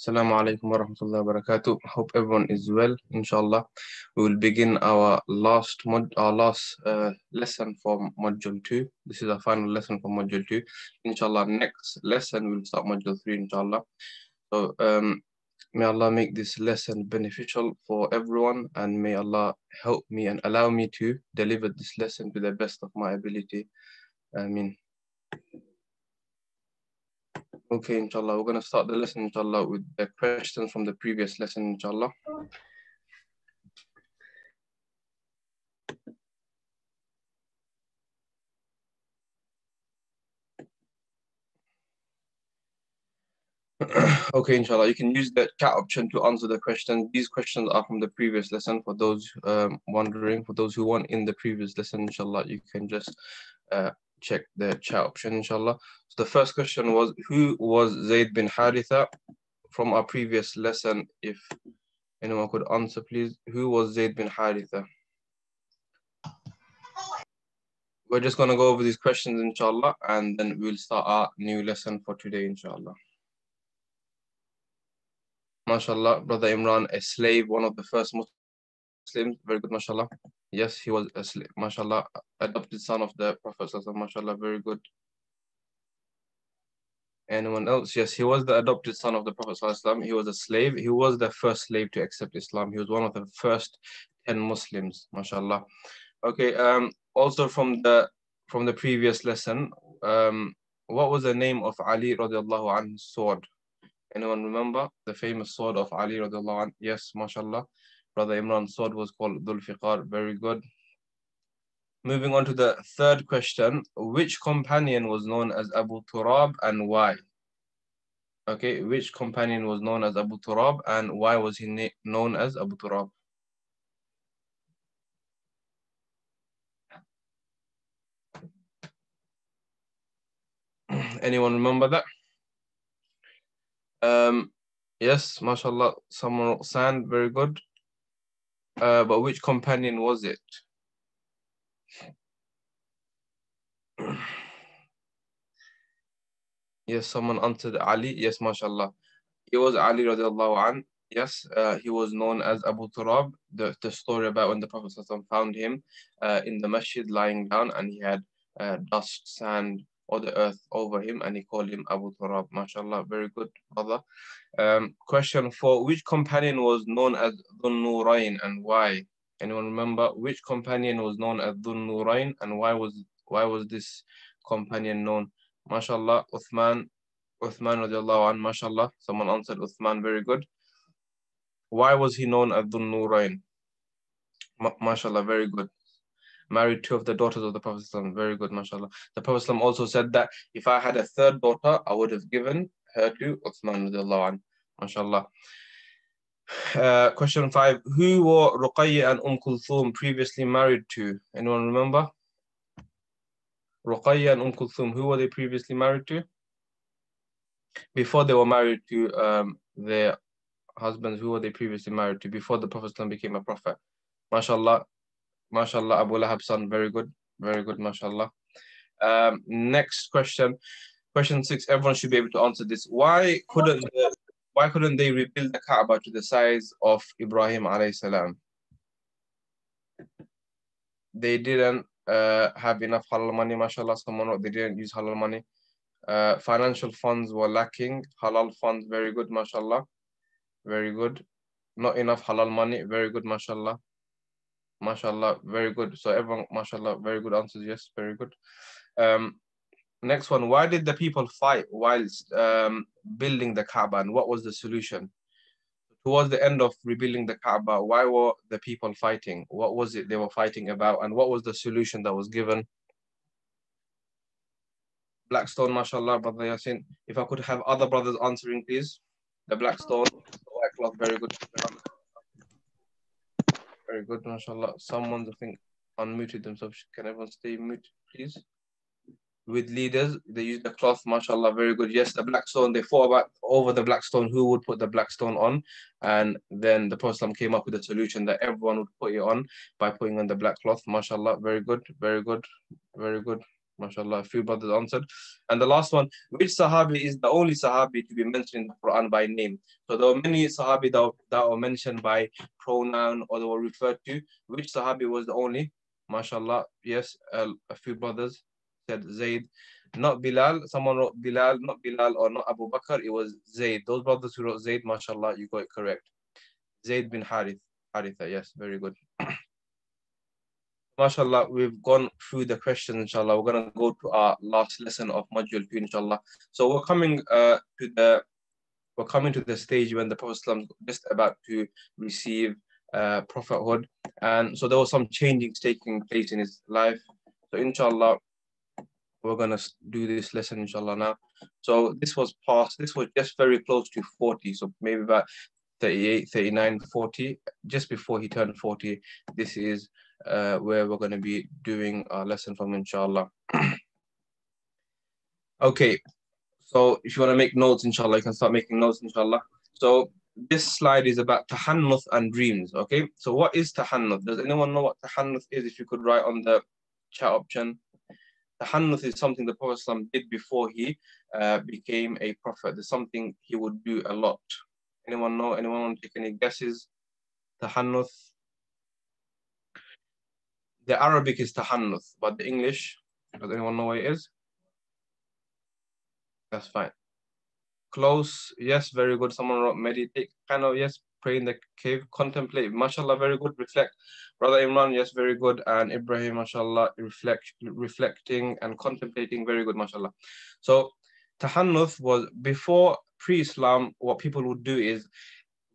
Assalamu alaikum wa rahmatullahi wa barakatuh. Hope everyone is well, inshallah. We will begin our last lesson for module 2. This is our final lesson for module 2. Inshallah, next lesson we'll start module 3, inshallah. So may Allah make this lesson beneficial for everyone, and may Allah help me and allow me to deliver this lesson to the best of my ability. Ameen. Okay, inshallah, we're going to start the lesson, inshallah, with the questions from the previous lesson, inshallah. Okay, inshallah, you can use the chat option to answer the questions. These questions are from the previous lesson. For those wondering, for those who weren't in the previous lesson, inshallah, you can just check the chat option, inshallah. So the first question was, who was Zayd bin Haritha? From our previous lesson, if anyone could answer, please. Who was Zayd bin Haritha? We're just going to go over these questions, inshallah, and then we'll start our new lesson for today, inshallah. MashaAllah, Brother Imran, a slave, one of the first Muslims. Very good, MashaAllah. Yes, he was a slave, MashaAllah, adopted son of the Prophet, MashaAllah, very good. Anyone else? Yes, he was the adopted son of the Prophet. He was a slave. He was the first slave to accept Islam. He was one of the first 10 Muslims, MashaAllah. Okay, also from the previous lesson, what was the name of Ali radiallahu anhu's sword? Anyone remember the famous sword of Ali radiallahu anh? Yes, mashallah. Brother Imran's sword was called 𝗃الفقار. Very good. Moving on to the third question. Which companion was known as Abu Turab and why? Okay, which companion was known as Abu Turab and why was he known as Abu Turab? Anyone remember that? Yes, mashallah, someone wrote sand, very good. But which companion was it? Yes, someone answered Ali. Yes, mashallah. It was Ali radiallahu anh. Yes, he was known as Abu Turab. The story about when the Prophet found him in the masjid lying down, and he had dust, sand, or the earth over him, and he called him Abu Turab. MashaAllah, very good, brother. Question 4. Which companion was known as Dhun Nurayn and why? Anyone remember which companion was known as Dhun Nurayn and why was this companion known? MashaAllah, Uthman radiallahu anh, mashallah. Someone answered Uthman, very good. Why was he known as Dhun Nurayn? Mashallah, very good. Married 2 of the daughters of the Prophet, very good, mashallah. The Prophet also said that if I had a third daughter, I would have given her to Uthman radiallahu anh, mashallah. Question 5. Who were Ruqayya and Kulthum previously married to? Anyone remember? Ruqayya and Kulthum, who were they previously married to? Before they were married to their husbands, who were they previously married to before the Prophet became a prophet? MashaAllah, MashaAllah, Abu Lahab's son, very good, MashaAllah. Next question, question 6. Everyone should be able to answer this. Why couldn't they rebuild the Kaaba to the size of Ibrahim alayhi salam? They didn't have enough halal money, mashallah. Someone wrote they didn't use halal money. Financial funds were lacking. Halal funds, very good, mashallah. Very good. Not enough halal money, very good, mashallah. MashaAllah, very good. So everyone, mashallah, very good answers. Yes, very good. Next one. Why did the people fight whilst building the Kaaba, and what was the solution? Towards the end of rebuilding the Kaaba, why were the people fighting? What was it they were fighting about, and what was the solution that was given? Blackstone, mashallah, Brother Yasin. If I could have other brothers answering, please. The Blackstone, the white cloth, very good. Very good, mashallah. Someone, I think, unmuted themselves. Can everyone stay mute, please? With leaders, they use the cloth, mashallah, very good. Yes, the black stone, they fought about over the black stone, who would put the black stone on. And then the Prophet came up with a solution that everyone would put it on by putting on the black cloth, mashallah, very good, very good, very good. MashaAllah, a few brothers answered. And the last one, which Sahabi is the only Sahabi to be mentioned in the Quran by name? So there were many Sahabi that were mentioned by pronoun or they were referred to. Which Sahabi was the only? MashaAllah, yes, a few brothers said Zayd. Not Bilal, someone wrote Bilal, not Bilal or not Abu Bakr, it was Zayd. Those brothers who wrote Zayd, MashaAllah, you got it correct. Zayd bin Haritha, yes, very good. MashaAllah, we've gone through the questions, inshallah. We're going to go to our last lesson of module 2, inshallah. So we're coming to the stage when the Prophet is just about to receive prophethood. And so there was some changes taking place in his life. So inshallah, we're going to do this lesson, inshallah, now. So this was just very close to 40. So maybe about 38, 39, 40, just before he turned 40. This is where we're going to be doing our lesson from, inshallah. Okay, so if you want to make notes, inshallah, you can start making notes, inshallah. So this slide is about Tahannuth and dreams, okay? So what is Tahannuth? Does anyone know what Tahannuth is? If you could write on the chat option. Tahannuth is something the Prophet did before he became a prophet. It's something he would do a lot. Anyone know? Anyone want to take any guesses? Tahannuth. The Arabic is Tahannuth, but the English, does anyone know what it is? That's fine. Close, yes, very good. Someone wrote meditate, kind of, yes, pray in the cave, contemplate, mashallah, very good, reflect. Brother Imran, yes, very good. And Ibrahim, mashallah, reflecting and contemplating, very good, mashallah. So Tahannuth was before pre-Islam. What people would do is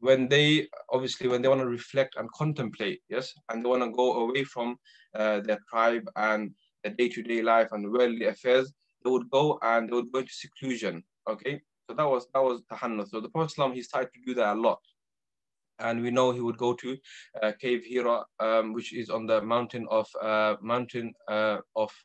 when they want to reflect and contemplate, yes, and they want to go away from their tribe and their day-to-day life and worldly affairs, they would go into seclusion. Okay, so that was Tahannuth. So the Prophet he started to do that a lot, and we know he would go to cave Hira, which is on the mountain of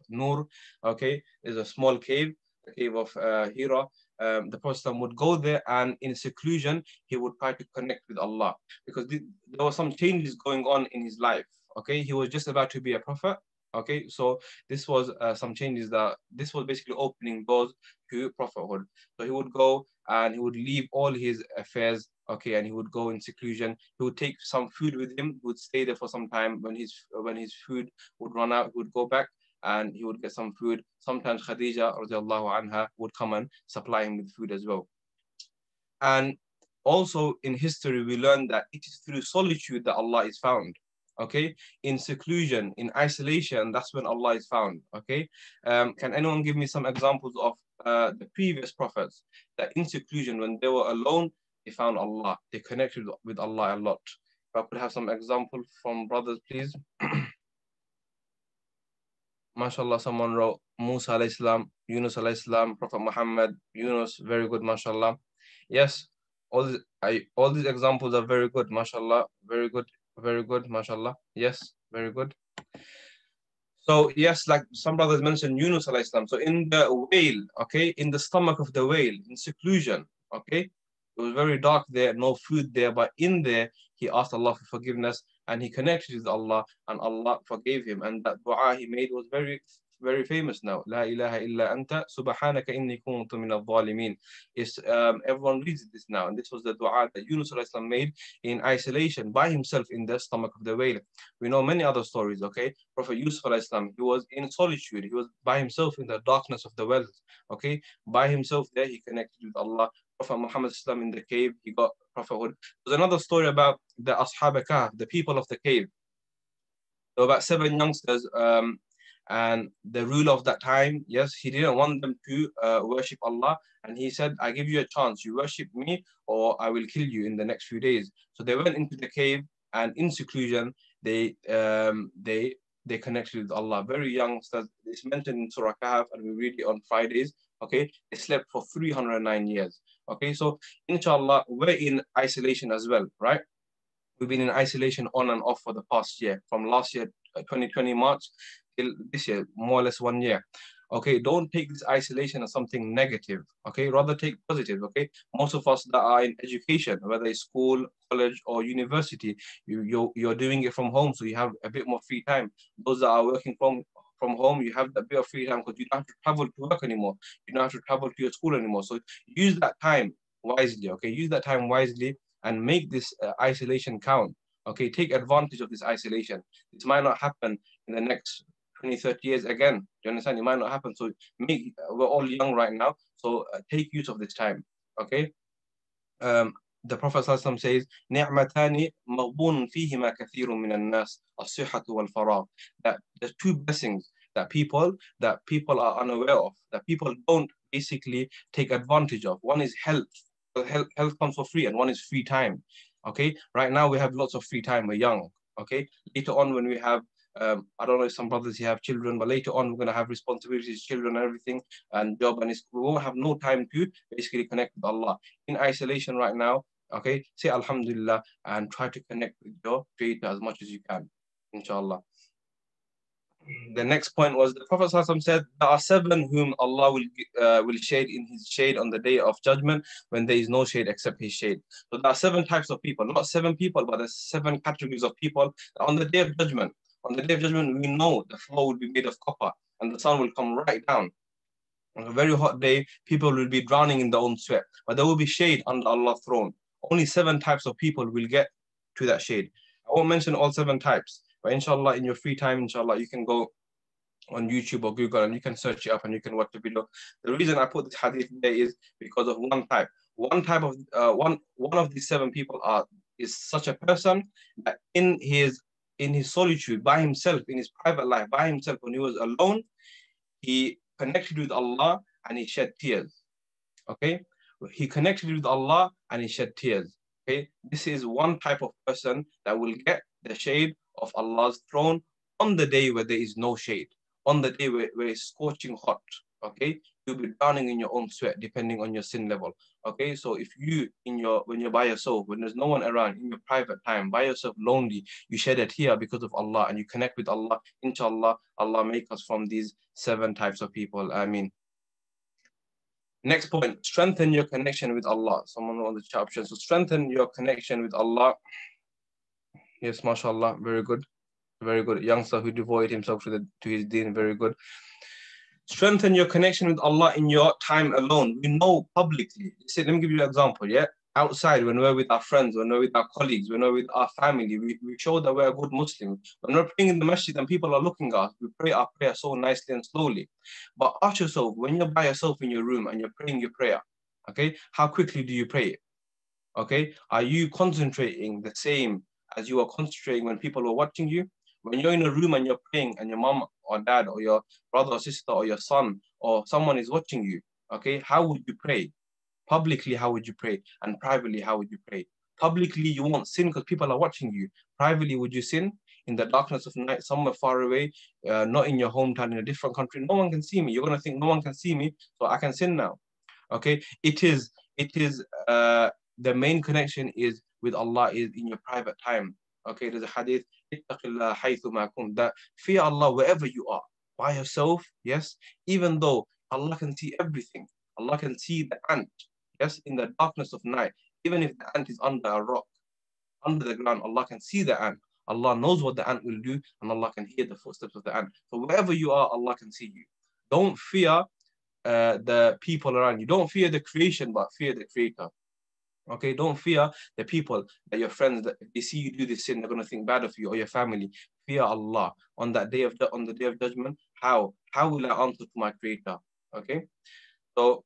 Nur. Okay, there's a small cave, the cave of Hira. The Prophet would go there, and in seclusion he would try to connect with Allah, because there were some changes going on in his life. Okay, he was just about to be a prophet. Okay, so this was some changes this was basically opening doors to prophethood. So he would go and he would leave all his affairs, okay, and he would go in seclusion. He would take some food with him. He would stay there for some time. When his food would run out, he would go back and he would get some food. Sometimes Khadija radiallahu anha would come and supply him with food as well. And also in history, we learn that it is through solitude that Allah is found. Okay, in seclusion, in isolation, that's when Allah is found. Okay, can anyone give me some examples of the previous prophets that in seclusion, when they were alone, they found Allah, they connected with Allah a lot? If I could have some examples from brothers, please. MashaAllah, someone wrote Musa alayhi salam, Yunus alayhi salam, Prophet Muhammad, Yunus, very good, MashaAllah. Yes, all these examples are very good, MashaAllah, very good, MashaAllah. Yes, very good. So yes, like some brothers mentioned Yunus alayhi salam. So in the whale, okay, in the stomach of the whale, in seclusion, okay, it was very dark there, no food there, but in there, he asked Allah for forgiveness and he connected with Allah and Allah forgave him. And that dua he made was very, very famous now. La ilaha illa anta subhanaka inni kuntu min al-zalimin. Everyone reads this now. And this was the dua that Yunus made in isolation by himself in the stomach of the whale. We know many other stories, okay? Prophet Yusuf he was in solitude. He was by himself in the darkness of the well, okay? By himself there, he connected with Allah. Prophet Muhammad in the cave, he got prophethood. There's another story about the 𝗃ص, the people of the cave. There were about 7 youngsters, and the ruler of that time, yes, he didn't want them to worship Allah, and he said, I give you a chance, you worship me or I will kill you in the next few days. So they went into the cave, and in seclusion, they connected with Allah. Very youngsters. It's mentioned in Surah Kahf, and we read it on Fridays. Okay, they slept for 309 years. Okay, so inshallah, we're in isolation as well, right? We've been in isolation on and off for the past year, from last year, 2020 March, till this year, more or less 1 year. Okay, don't take this isolation as something negative. Okay, rather take positive. Okay, most of us that are in education, whether it's school, college, or university, you're doing it from home, so you have a bit more free time. Those that are working from from home, you have that bit of free time because you don't have to travel to work anymore. You don't have to travel to your school anymore. So use that time wisely, okay? Use that time wisely and make this isolation count, okay? Take advantage of this isolation. This might not happen in the next 20, 30 years again. Do you understand? It might not happen. So we're all young right now. So take use of this time, okay? The Prophet ﷺ says, نعمتان مغبون فيهما كثير من الناس الصحة والفراغ. That the two blessings that people are unaware of, that people don't basically take advantage of. One is health. Health comes for free, and one is free time. Okay, right now we have lots of free time. We're young. Okay, later on when we have I don't know if some brothers here have children, but later on we're going to have responsibilities, children and everything, and job, and we won't have no time to basically connect with Allah. In isolation right now, okay, say Alhamdulillah and try to connect with your Creator as much as you can, inshallah. The next point was the Prophet ﷺ said, there are 7 whom Allah will shade in His shade on the day of judgment when there is no shade except His shade. So there are 7 types of people, not 7 people, but there's 7 categories of people on the day of judgment. On the day of judgment, we know the floor will be made of copper and the sun will come right down. On a very hot day, people will be drowning in their own sweat, but there will be shade under Allah's throne. Only 7 types of people will get to that shade. I won't mention all 7 types, but inshallah, in your free time, inshallah, you can go on YouTube or Google and you can search it up and you can watch the video. The reason I put this hadith there is because of one type. One type of one of these 7 people is such a person that in his solitude, by himself, in his private life, by himself, when he was alone, he connected with Allah and he shed tears. Okay, he connected with Allah and he shed tears. Okay, this is one type of person that will get the shade of Allah's throne on the day where there is no shade, on the day where it's scorching hot. Okay, you'll be drowning in your own sweat depending on your sin level. Okay, so if you when you're by yourself, when there's no one around, in your private time, by yourself, lonely, you shed a tear because of Allah and you connect with Allah, inshallah, Allah make us from these 7 types of people. Ameen. Next point, strengthen your connection with Allah. Someone on the chat option. So strengthen your connection with Allah. Yes, mashallah, very good. Very good. Youngster who devoted himself to his deen, very good. Strengthen your connection with Allah in your time alone. We know publicly. Let me give you an example, yeah? Outside, when we're with our friends, when we're with our colleagues, when we're with our family, we show that we're a good Muslim. When we're praying in the masjid and people are looking at us, we pray our prayer so nicely and slowly. But ask yourself, when you're by yourself in your room and you're praying your prayer, okay, how quickly do you pray it? Okay, are you concentrating the same as you are concentrating when people are watching you? When you're in a room and you're praying and your mom or dad or your brother or sister or your son or someone is watching you, okay, how would you pray? Publicly, how would you pray? And privately, how would you pray? Publicly, you won't sin because people are watching you. Privately, would you sin? In the darkness of night, somewhere far away, not in your hometown, in a different country, no one can see me. You're going to think, no one can see me, so I can sin now. Okay, it is the main connection is with Allah is in your private time. Okay, there's a hadith, that fear Allah wherever you are, by yourself, yes, even though Allah can see everything. Allah can see the ant, yes, in the darkness of night. Even if the ant is under a rock, under the ground, Allah can see the ant. Allah knows what the ant will do, and Allah can hear the footsteps of the ant. So wherever you are, Allah can see you. Don't fear the people around you. Don't fear the creation, but fear the Creator. Okay, don't fear the people, that your friends, that if they see you do this sin, they're going to think bad of you or your family. Fear Allah on that day of the day of judgment. How will I answer to my Creator? Okay, so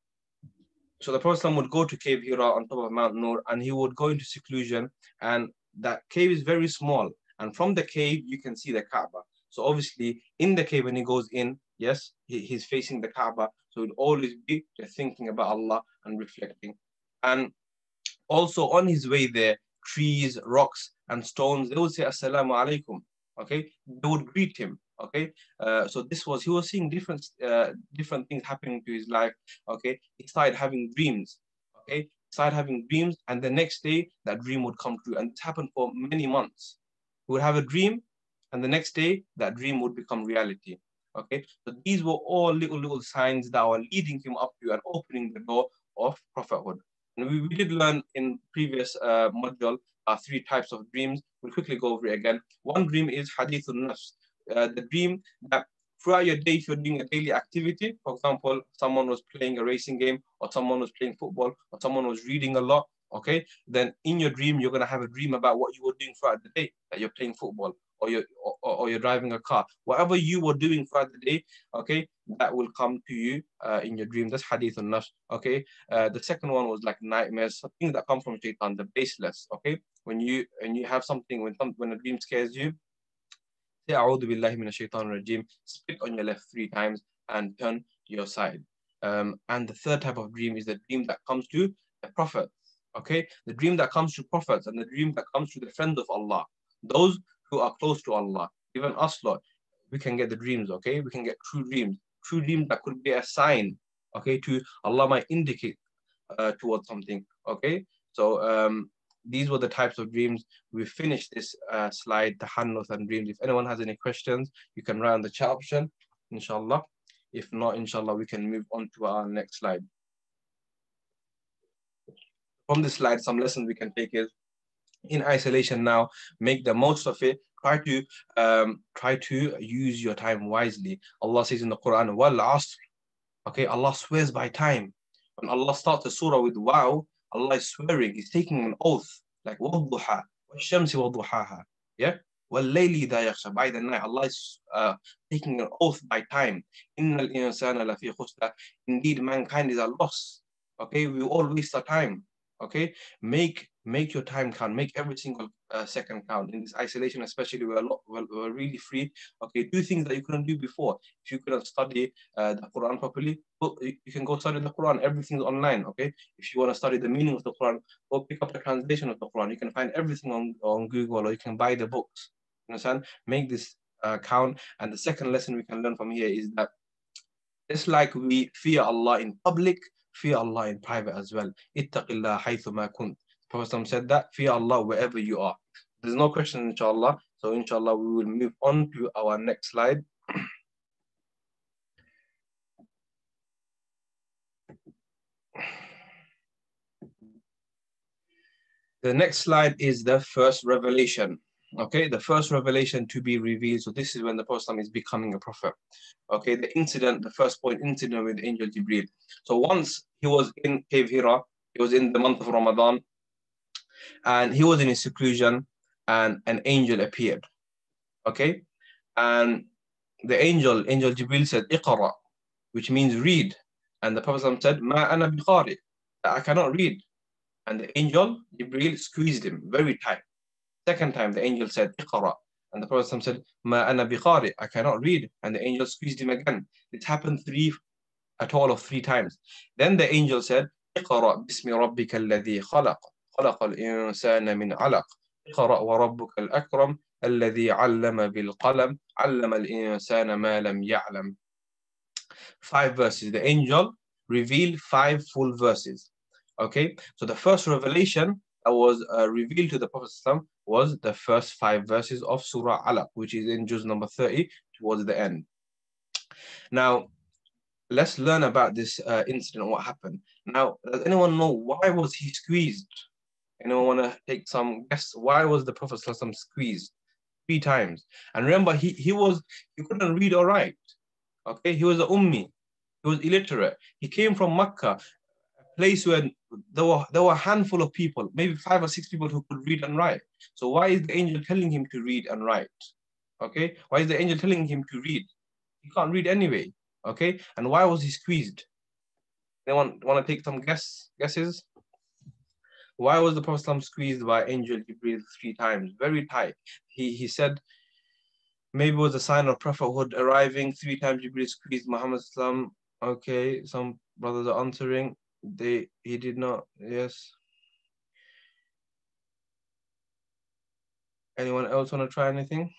the Prophet would go to cave Hira on top of Mount Nur, and he would go into seclusion, and that cave is very small, and from the cave you can see the Kaaba. So obviously in the cave when he goes in, yes, he's facing the Kaaba, so he'd always be just thinking about Allah and reflecting. And also on his way there, trees, rocks, and stones, they would say Assalamu alaikum. Okay, they would greet him. Okay, so he was seeing different things happening to his life. Okay, he started having dreams. Okay, and the next day that dream would come true, and this happened for many months. He would have a dream, and the next day that dream would become reality. Okay, so these were all little signs that were leading him up to and opening the door of prophethood. And we did learn in previous module 3 types of dreams. We'll quickly go over it again. One dream is hadithun nafs, the dream that throughout your day, if you're doing a daily activity, for example, someone was playing a racing game, or someone was playing football, or someone was reading a lot, okay, then in your dream, you're going to have a dream about what you were doing throughout the day, that you're playing football, or you're driving a car. Whatever you were doing throughout the day, okay, that will come to you in your dream. That's hadith al-nafs, okay. The second one was like nightmares, things that come from shaitan, the baseless, okay. When you have something, when a dream scares you, say a'udhu billahi minash shaitanir rajim, spit on your left 3 times and turn to your side. And the third type of dream is the dream that comes to the prophets, okay. The dream that comes to prophets and the dream that comes to the friends of Allah, those who are close to Allah. Even us, Lord, we can get the dreams, okay. We can get true dreams that could be a sign, okay, to Allah might indicate towards something, okay. So these were the types of dreams. We finished this slide, Tahannuth and dreams. If anyone has any questions, you can write on the chat option, inshallah. If not, inshallah, we can move on to our next slide. From this slide, some lessons we can take is, in isolation now, make the most of it. Try to use your time wisely. Allah says in the Quran, wal asr. Okay, Allah swears by time. When Allah starts the surah with wow, Allah is swearing, He's taking an oath, like وَالضُّحَى وَالشَّمْسِ وَضُحَاهَا. Yeah? وَاللَّيْلِ إِذَا يَغْشَى. By the night, Allah is taking an oath by time. إِنَّ الْإِنسَانَ لَفِي خُسْرٍ. Indeed, mankind is a loss. Okay, we all waste our time. Okay, make your time count. Make every single second count. In this isolation, especially, we're really free. Okay, do things that you couldn't do before. If you couldn't study the Quran properly, you can go study the Quran. Everything's online. Okay, if you want to study the meaning of the Quran, go pick up the translation of the Quran. You can find everything on Google, or you can buy the books. You understand? Make this count. And the second lesson we can learn from here is that just like we fear Allah in public, fear Allah in private as well. Ittaqillah haythuma kunt. Prophet said that, fear Allah wherever you are. There's no question, inshallah. So inshallah, we will move on to our next slide. The next slide is the first revelation. Okay, the first revelation to be revealed. So this is when the Prophet is becoming a prophet. Okay, the first point, incident with Angel Jibreel. So once he was in Cave Hira, he was in the month of Ramadan, and he was in his seclusion, and an angel appeared. Okay, and the angel Jibreel said, "Iqra," which means read. And the Prophet said, "Ma ana biqari," I cannot read. And the angel Jibreel squeezed him very tight. Second time, the angel said, "Iqra," and the Prophet said, "Ma ana biqari," I cannot read. And the angel squeezed him again. It happened a total of 3 times. Then the angel said, "Iqra bismi rabbika alladhi khalaq. خلق الإنسان من علق. اقرأ وربك الأكرم الذي علم بالقلم علم الإنسان ما لم يعلم." 5 verses. The angel revealed 5 full verses. Okay, so the first revelation that was revealed to the Prophet was the first 5 verses of Surah Alaq, which is in juz number 30 towards the end. Now, let's learn about this incident, what happened. Now, does anyone know why was he squeezed? Anyone want to take some guess? Why was the Prophet squeezed 3 times? And remember, he couldn't read or write. Okay, he was an ummi. He was illiterate. He came from Mecca, a place where there were a handful of people, maybe 5 or 6 people who could read and write. So why is the angel telling him to read and write? Okay, why is the angel telling him to read? He can't read anyway. Okay, and why was he squeezed? Anyone want to take some guesses? Why was the Prophet squeezed by Angel Jibreel 3 times? Very tight. He said maybe it was a sign of prophethood arriving. 3 times Jibreel squeezed Muhammad. Okay, some brothers are answering. He did not. Yes. Anyone else want to try anything?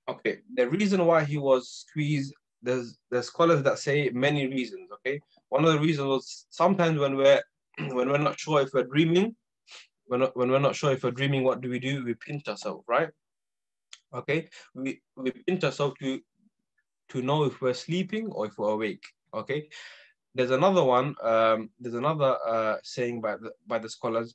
Okay, the reason why he was squeezed, there's scholars that say many reasons. Okay, one of the reasons was sometimes when we're not sure if we're dreaming, when we're not sure if we're dreaming, what do? We pinch ourselves, right? Okay, we pinch ourselves to know if we're sleeping or if we're awake. Okay, There's another one. There's another saying by the scholars,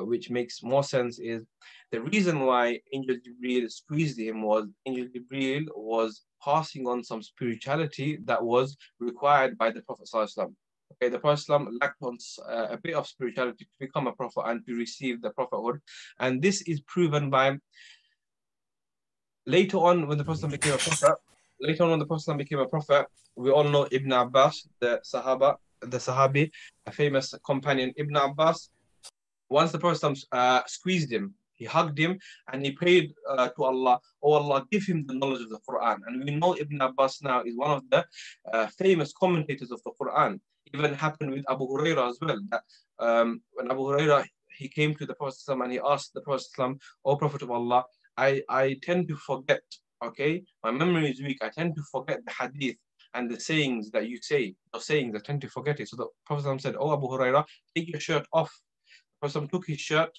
which makes more sense. Is the reason why Angel Jibreel squeezed him was Angel Jibreel was passing on some spirituality that was required by the Prophet ﷺ. Okay, the Prophet ﷺ lacked on a bit of spirituality to become a prophet and to receive the prophethood, and this is proven by later on when the Prophet became a prophet. Later on, when the Prophet became a prophet, we all know Ibn Abbas, the Sahabi, a famous companion. Ibn Abbas, once the Prophet squeezed him, he hugged him, and he prayed to Allah, "Oh Allah, give him the knowledge of the Quran." And we know Ibn Abbas now is one of the famous commentators of the Quran. Even happened with Abu Huraira as well. That when Abu Huraira he came to the Prophet and he asked the Prophet, "O Prophet of Allah, I tend to forget. Okay, my memory is weak. I tend to forget the hadith and the sayings that you say. Those sayings, I tend to forget it." So the Prophet said, "Oh Abu Huraira, take your shirt off." The Prophet took his shirt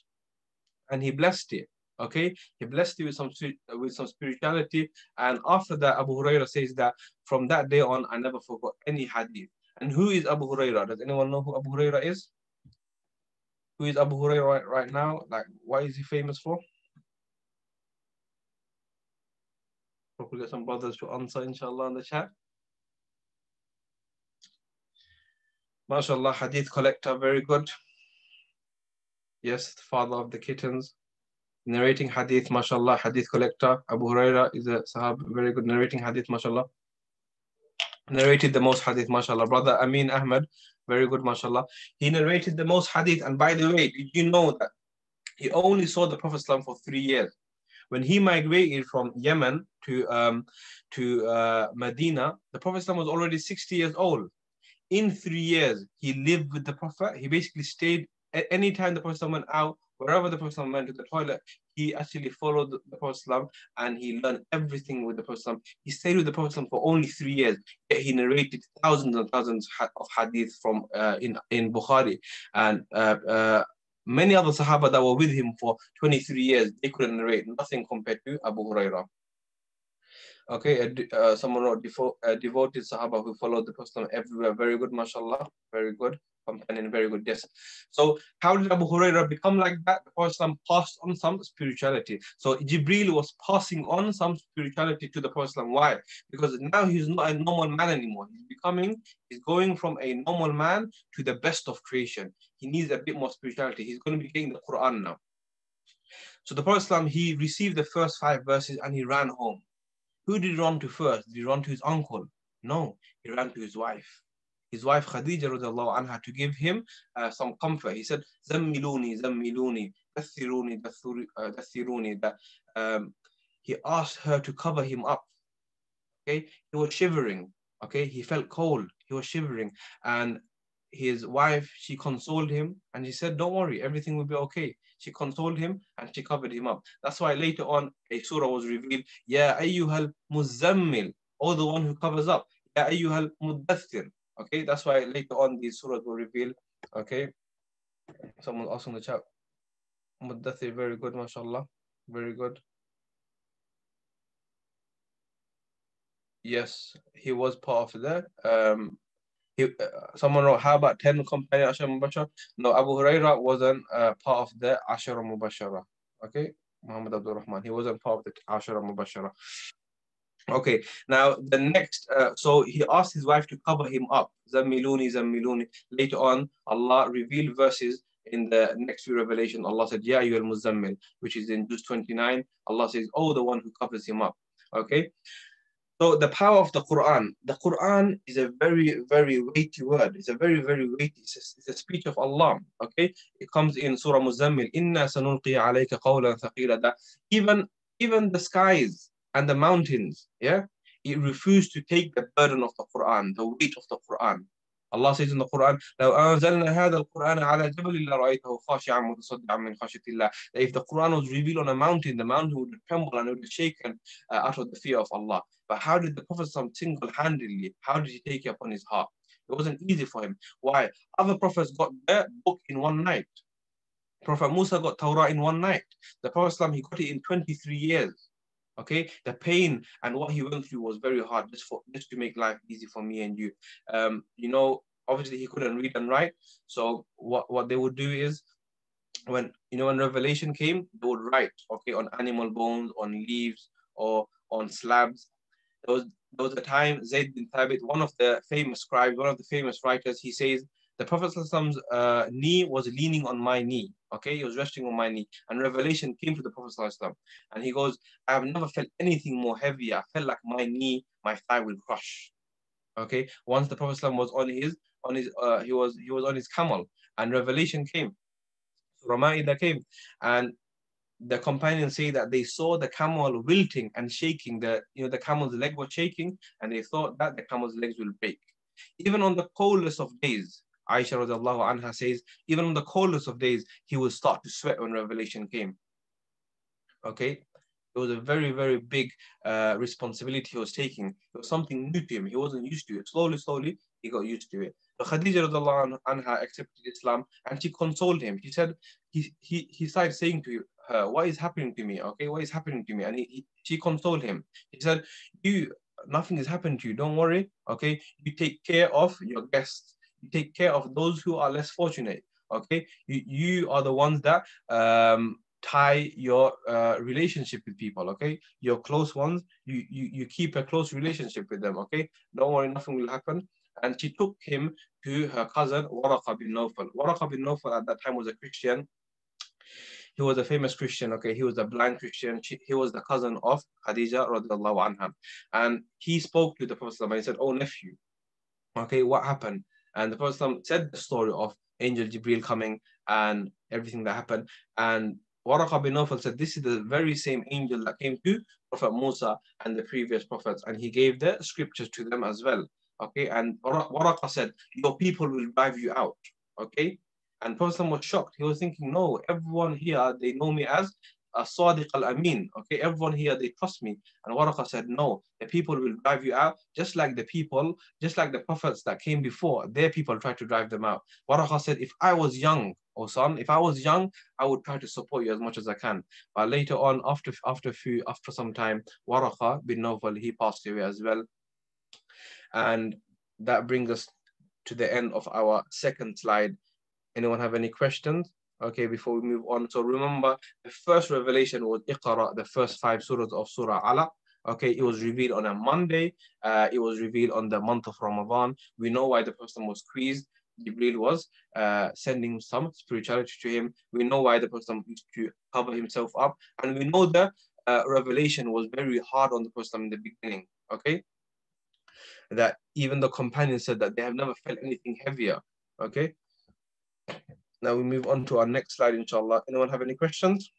and he blessed it. Okay, he blessed it with some spirituality. And after that, Abu Huraira says that from that day on, I never forgot any hadith. And who is Abu Huraira? Does anyone know who Abu Huraira is? Who is Abu Huraira right now? Like, what is he famous for? Probably get some brothers to answer, inshallah, in the chat. MashaAllah, hadith collector, very good. Yes, the father of the kittens. Narrating hadith, MashaAllah, hadith collector. Abu Huraira is a sahab, very good narrating hadith, MashaAllah. Narrated the most hadith, MashaAllah. Brother Amin Ahmed, very good, MashaAllah. He narrated the most hadith. And by the way, did you know that he only saw the Prophet for 3 years? When he migrated from Yemen to Medina, the Prophet was already 60 years old. In 3 years, he lived with the Prophet. He basically stayed anytime the Prophet went out, wherever the Prophet went to the toilet, he actually followed the Prophet and he learned everything with the Prophet. He stayed with the Prophet for only 3 years. Yet he narrated thousands and thousands of hadith from in Bukhari. And many other Sahaba that were with him for 23 years, they couldn't narrate nothing compared to Abu Huraira. Okay, someone wrote devoted Sahaba who followed the Prophet everywhere. Very good, mashallah. Very good. Companion, very good. Yes. So how did Abu Huraira become like that? The Prophet passed on some spirituality. So Jibreel was passing on some spirituality to the Prophet. Why? Because now he's not a normal man anymore. He's going from a normal man to the best of creation. He needs a bit more spirituality. He's going to be getting the Qur'an now. So the Prophet, he received the first 5 verses and he ran home. Who did he run to first? Did he run to his uncle? No, he ran to his wife. His wife Khadija radiallahu anha to give him some comfort. He said, "Zammiluni, zammiluni, dathiruni, dathiruni." That he asked her to cover him up. Okay, he was shivering. Okay, he felt cold. He was shivering, and his wife, she consoled him, and she said, "Don't worry, everything will be okay." She consoled him and she covered him up. That's why later on a surah was revealed, Ya ayyuhal muzammil, or the one who covers up. Ya ayyuhal muddathir. Okay, that's why later on these surahs were revealed. Okay, someone asked in the chat. Muddathir, very good, mashallah. Very good. Yes, he was part of that. Someone wrote, how about 10 companion Ashara Mubashara? No, Abu Huraira wasn't part of the Ashara Mubashara. Okay, Muhammad Abdul Rahman, he wasn't part of the Ashara Mubashara. Okay, now the next, so he asked his wife to cover him up. Zammiluni, zammiluni. Later on, Allah revealed verses in the next few revelation. Allah said, Ya ayyuhal muzammil, which is in Juz 29. Allah says, oh, the one who covers him up. Okay. So the power of the Quran is a very, very weighty word. It's a very, very weighty. It's a speech of Allah. Okay, it comes in Surah Muzammil. Inna sanulqi alayka qawlan thaqila. That even the skies and the mountains, yeah, it refused to take the burden of the Quran, the weight of the Quran. Allah says in the Quran, لو أنزلنا هذا القرآن على جبل لرأيته خاشعا متصدعا من خشية الله. That if the Quran was revealed on a mountain, the mountain would tremble and it would be shaken out of the fear of Allah. But how did the Prophet single-handedly, how did he take it upon his heart? It wasn't easy for him. Why? Other prophets got their book in one night. Prophet Musa got Torah in one night. The Prophet, he got it in 23 years. Okay, the pain and what he went through was very hard, just to make life easy for me and you. You know, Obviously, he couldn't read and write. So what they would do is, when when revelation came, they would write, okay, on animal bones, on leaves, or on slabs. There was a time Zayd bin Thabit, one of the famous scribes, one of the famous writers, he says the Prophet's knee was leaning on my knee. Okay, he was resting on my knee, and revelation came to the Prophet, and he goes, I have never felt anything more heavy. I felt like my knee, my thigh will crush. Okay, once the Prophet was he was on his camel, and revelation came. Surah Ma'idah came, and the companions say that they saw the camel wilting and shaking. The camel's leg was shaking, and they thought that the camel's legs will break. Even on the coldest of days, Aisha radiallahu anha says, even on the coldest of days, he would start to sweat when revelation came. Okay, it was a very, very big responsibility he was taking. It was something new to him. He wasn't used to it. Slowly, slowly, he got used to it. So Khadija radiallahu anha accepted Islam, and she consoled him. She said, he started saying to her, what is happening to me? Okay, what is happening to me? And she consoled him. He said, nothing is happening to you. Don't worry. Okay, you take care of your guests. You take care of those who are less fortunate. Okay, you are the ones that tie your relationship with people. Okay, your close ones, you keep a close relationship with them. Okay, don't worry, nothing will happen. And she took him to her cousin 𝗃 bin Nawfal. 𝗃 bin Nawfal at that time was a Christian. He was a famous Christian. Okay, he was a blind Christian. He was the cousin of Khadija radiallahu anha, and he spoke to the Prophet and he said, oh nephew, okay, what happened? And the Prophet said the story of Angel Jibril coming and everything that happened. And 𝗃 bin Nawfal said, this is the very same angel that came to Prophet Musa and the previous prophets, and he gave the scriptures to them as well. Okay, and 𝗃 said, your people will drive you out. Okay, and Prophet was shocked. He was thinking, no, everyone here, they know me as 𝗃صادق الأمين. Okay, everyone here, they trust me. And 𝗃 said, no, the people will drive you out, just like the prophets that came before, their people tried to drive them out. 𝗃 said, if I was young, oh son, if I was young, I would try to support you as much as I can. But later on, after some time, 𝗃 bin Nawfal, he passed away as well. And that brings us to the end of our second slide. Anyone have any questions? Okay, before we move on. So remember, the first revelation was Iqra, the first 5 surahs of Surah Alaq. Okay, it was revealed on a Monday. It was revealed on the month of Ramadan. We know why the person was squeezed. Jibril was sending some spirituality to him. We know why the person used to cover himself up. And we know that revelation was very hard on the person in the beginning. Okay, that even the companions said that they have never felt anything heavier. Okay, now we move on to our next slide, inshallah. Anyone have any questions?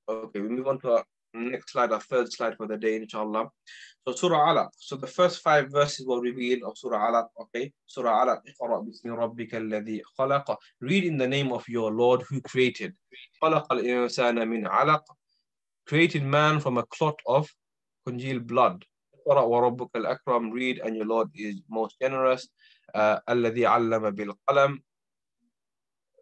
Okay, we move on to our next slide, our third slide for the day, inshallah. So Surah Alaq. So the first 5 verses were revealed of Surah Alaq. Okay, Surah Alaq. اقرأ باسم ربك الذي خلق. Read in the name of your Lord who created. خلق الإنسان من علق. Created man from a clot of congealed blood. اقرأ وربك الأكرم. Read, and your Lord is most generous. الذي علم بالقلم.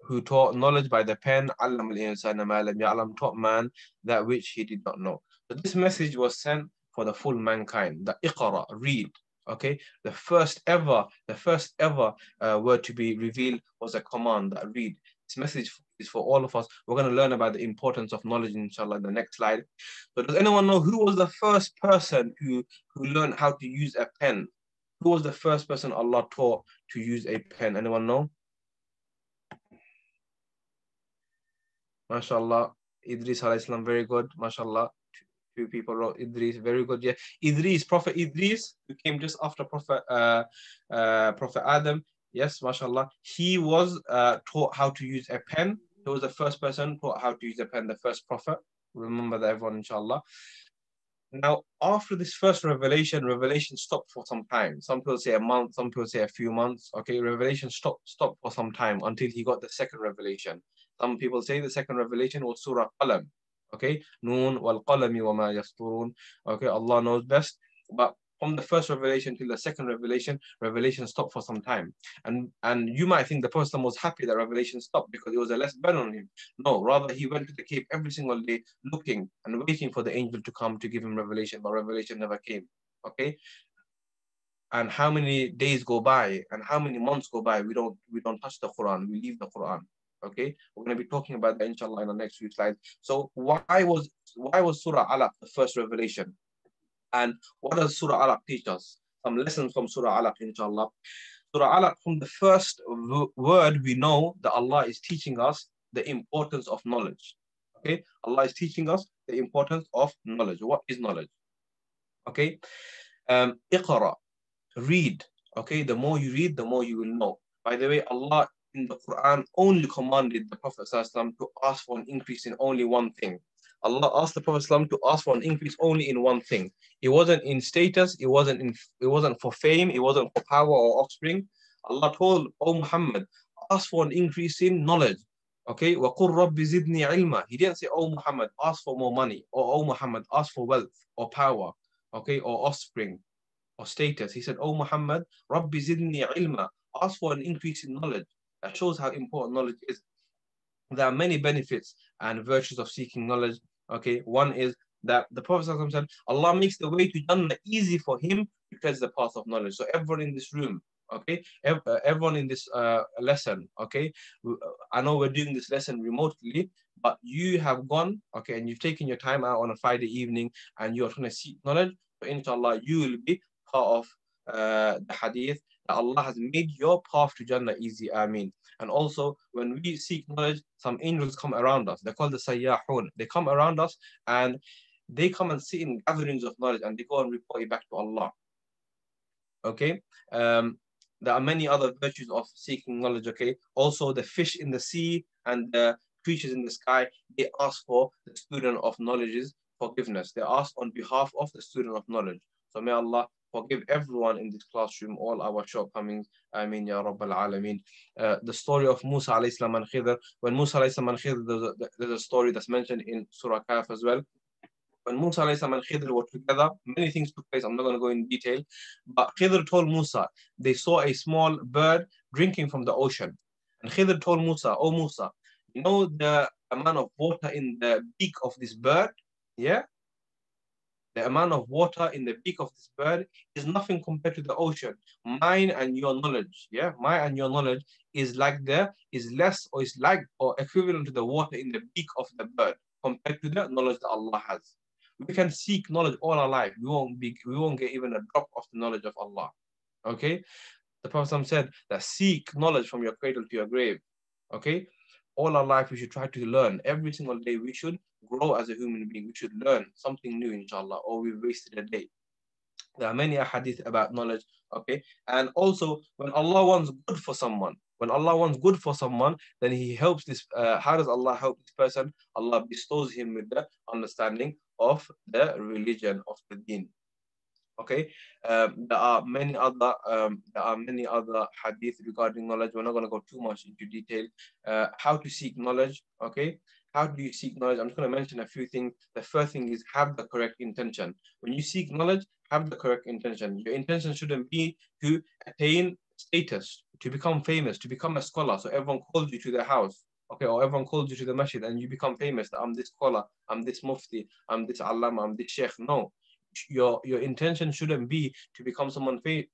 Who taught knowledge by the pen. علم الإنسان ما لم يعلم. Taught man that which he did not know. So this message was sent for the full mankind. The Iqra, read. Okay, the first ever word to be revealed was a command, that read. This message is for all of us. We're going to learn about the importance of knowledge, inshallah, in the next slide. So does anyone know who was the first person who learned how to use a pen? Who was the first person Allah taught to use a pen? Anyone know? MashaAllah, Idris alayhi salam, very good. MashaAllah, 2 people wrote Idris, very good. Yeah, Idris, Prophet Idris, who came just after Prophet Adam. Yes, MashaAllah. He was taught how to use a pen. He was the first person taught how to use a pen, the first prophet. Remember that, everyone, inshallah. Now, after this first revelation stopped for some time. Some people say a month, some people say a few months. Okay, revelation stopped for some time until he got the second revelation. Some people say the second revelation was Surah Qalam. Okay, Noon wal qalami wa ma yasturun. Okay, Allah knows best. But from the first revelation to the second revelation stopped for some time. And you might think the Prophet was happy that revelation stopped because it was a less burden on him. No, rather he went to the cave every single day looking and waiting for the angel to come to give him revelation, but revelation never came. Okay. and how many days go by and how many months go by, we don't touch the Quran, we leave the Quran. Okay, we're going to be talking about that inshallah in the next few slides. So why was Surah Alaq the first revelation, and what does Surah Alaq teach us? Some lessons from Surah Alaq inshallah. Surah Alaq, from the first word, we know that Allah is teaching us the importance of knowledge. Okay, Allah is teaching us the importance of knowledge. What is knowledge? Okay, اقرأ, read. Okay, the more you read, the more you will know. By the way, Allah in the Quran only commanded the Prophet ﷺ to ask for an increase in only one thing. Allah asked the Prophet ﷺ to ask for an increase only in one thing. It wasn't in status, it wasn't for fame, it wasn't for power or offspring. Allah told, "O Muhammad, ask for an increase in knowledge." Okay, وَقُلْ رَبِّ زِدْنِي عِلْمًا. He didn't say, "Oh Muhammad, ask for more money," or "Oh Muhammad, ask for wealth or power," okay, or offspring or status. He said, "Oh Muhammad, Rabbi zidni ilma," ask for an increase in knowledge. That shows how important knowledge is. There are many benefits and virtues of seeking knowledge. Okay, one is that the Prophet ﷺ said, Allah makes the way to Jannah easy for him because the path of knowledge. So everyone in this room, okay, everyone in this lesson, okay, I know we're doing this lesson remotely, but you have gone, okay, and you've taken your time out on a Friday evening and you're trying to seek knowledge. So inshallah, you will be part of the hadith that Allah has made your path to Jannah easy. Ameen. And also, when we seek knowledge, some angels come around us. They're called the sayyahun. They come around us and they come and sit in gatherings of knowledge and they go and report it back to Allah. Okay. There are many other virtues of seeking knowledge. Okay. Also, the fish in the sea and the creatures in the sky, they ask for the student of knowledge's forgiveness. They ask on behalf of the student of knowledge. So may Allah forgive everyone in this classroom all our shortcomings. Ameen ya Rabbal Alameen. The story of Musa alayhi salam and Khayr. When Musa alayhi salam and Khayr, there's a story that's mentioned in Surah Kahf as well. When Musa alayhi salam and Khayr were together, many things took place. I'm not going to go in detail. But Khayr told Musa, they saw a small bird drinking from the ocean. And Khayr told Musa, "Oh Musa, you know the amount of water in the beak of this bird? Yeah? The amount of water in the beak of this bird is nothing compared to the ocean. Mine and your knowledge, yeah, mine and your knowledge is less or is like or equivalent to the water in the beak of the bird compared to the knowledge that Allah has. We can seek knowledge all our life. We won't get even a drop of the knowledge of Allah. Okay, the Prophet said that seek knowledge from your cradle to your grave. Okay, all our life we should try to learn. Every single day we should grow as a human being. We should learn something new, inshallah, or we've wasted a day. There are many ahadith about knowledge, okay? And also, when Allah wants good for someone, then He helps this. How does Allah help this person? Allah bestows him with the understanding of the religion of the deen. Okay, there are many other hadith regarding knowledge. We're not going to go too much into detail. How to seek knowledge? Okay, how do you seek knowledge? I'm just going to mention a few things. The first thing is have the correct intention. When you seek knowledge, have the correct intention. Your intention shouldn't be to attain status, to become famous, to become a scholar. So everyone calls you to their house. Okay, or everyone calls you to the masjid and you become famous. I'm this scholar, I'm this mufti, I'm this allama, I'm this sheikh. No, your intention shouldn't be to become someone famous.